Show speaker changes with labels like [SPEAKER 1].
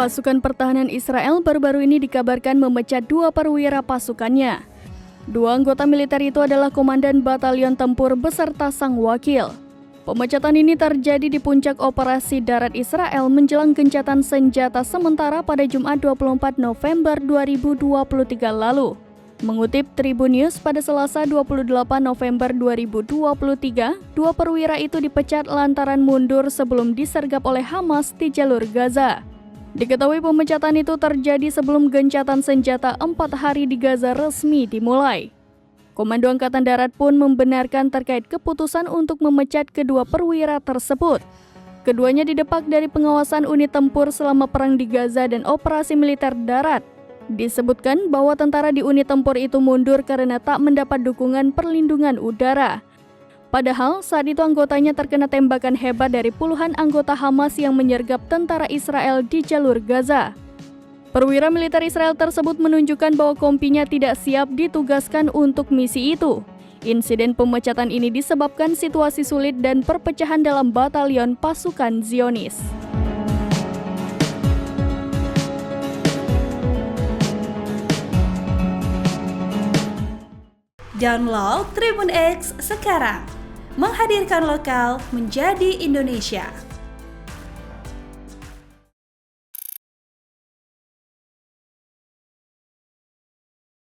[SPEAKER 1] Pasukan pertahanan Israel baru-baru ini dikabarkan memecat 2 perwira pasukannya. 2 anggota militer itu adalah Komandan Batalion Tempur beserta sang wakil. Pemecatan ini terjadi di puncak operasi darat Israel menjelang gencatan senjata sementara pada Jumat 24 November 2023 lalu. Mengutip Tribun News pada Selasa 28 November 2023, 2 perwira itu dipecat lantaran mundur sebelum disergap oleh Hamas di jalur Gaza. Diketahui pemecatan itu terjadi sebelum gencatan senjata 4 hari di Gaza resmi dimulai. Komando Angkatan Darat pun membenarkan terkait keputusan untuk memecat kedua perwira tersebut. Keduanya didepak dari pengawasan unit tempur selama perang di Gaza dan operasi militer darat. Disebutkan bahwa tentara di unit tempur itu mundur karena tak mendapat dukungan perlindungan udara. Padahal saat itu anggotanya terkena tembakan hebat dari puluhan anggota Hamas yang menyergap tentara Israel di jalur Gaza. Perwira militer Israel tersebut menunjukkan bahwa kompinya tidak siap ditugaskan untuk misi itu. Insiden pemecatan ini disebabkan situasi sulit dan perpecahan dalam batalion pasukan Zionis.
[SPEAKER 2] Download Tribun X sekarang, menghadirkan lokal menjadi Indonesia.